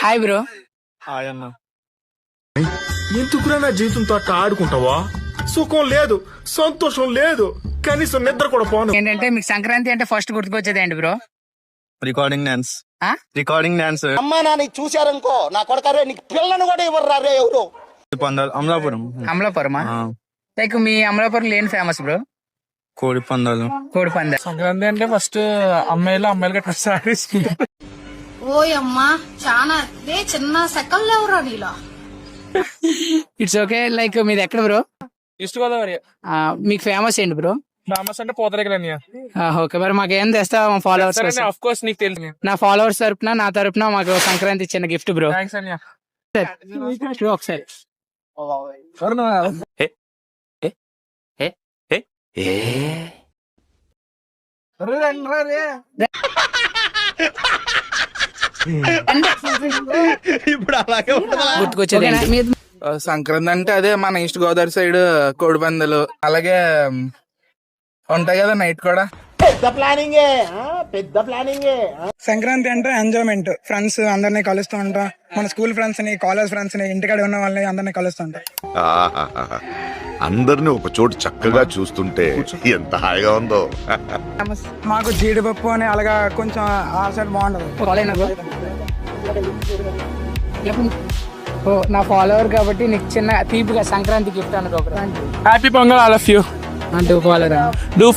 Hi bro. ఆయన్న ఎందుకురా నా జీవితంతో అట్ట ఆడుకుంటావా? సుఖం లేదు, సంతోషం లేదు, కనీసం నిద్ర కూడా పోను. ఏంటంటే మీకు సంక్రాంతి అంటే ఫస్ట్ గుర్తుకొచ్చేది ఏంటి బ్రో? Recording dance. ఆ? Recording dance. అమ్మా నాని చూశారనుకో నా కొడకరే నీకు పిల్లను కూడా ఇవ్వరు రే ఎవరు. అమలాపురం. అమలాపురమా? లైక్ మీ అమలాపురం ఏం ఫేమస్ బ్రో? కోడి పందాలు. కోడి పందాలు. సంక్రాంతి అంటే ఫస్ట్ అమ్మాయిలు కట్టిన సారీస్. ఓయమ్మా చాలా చిన్న సెకండ్ ఎవరా నీలా. It's okay. లైక్ మీది ఎక్కడ బ్రో? ఈస్ట్ గోదావరి. మీకు ఫేమస్ ఏంటి బ్రో? ఫేమస్ అంటే పోతరేగలు అన్నయ్య. ఓకే, మరి మాకు ఏం తెస్తావా మా ఫాలోవర్స్? ఆఫ్ కోర్స్ నీకు తెలుసు. నా ఫాలోవర్స్ తరపున నా తరపున మాకు సంక్రాంతి చిన్న గిఫ్ట్ బ్రో. థ్యాంక్స్ అన్నయ్య. ఒకసారి ఇప్పుడు అలాగే గుర్తుకొచ్చేది ఏంటి? సంక్రాంతి అంటే అదే మన ఈస్ట్ గోదావరి సైడ్ కోడి పందాలు, అలాగే ఉంటాయి కదా నైట్ కూడా. పెద్ద ప్లానింగే పెద్ద ప్లానింగే. సంక్రాంతి అంటే ఎంజాయ్మెంట్, ఫ్రెండ్స్ అందరినీ కలుస్తూ ఉంటాం. మన స్కూల్ ఫ్రెండ్స్ ని, కాలేజ్ ఫ్రెండ్స్ ని, ఇంటికాడ ఉన్న వాళ్ళని అందరినీ కలుస్తుంటాం. అందరిని ఒక చోటు చక్కగా చూస్తుంటే ఎంత హాయిగా ఉందో. మాకు జీడిపప్పు అని అలాగా కొంచెం ఆ సైడ్ బాగుంటది. ఫాలోయినా బ్రో? ఓ, నా ఫాలోవర్ కాబట్టి నీకు చిన్న తీపిగా సంక్రాంతి గిఫ్ట్ అనుకో. Happy pongal all of you. అంటే ఫాలోవర్ డూ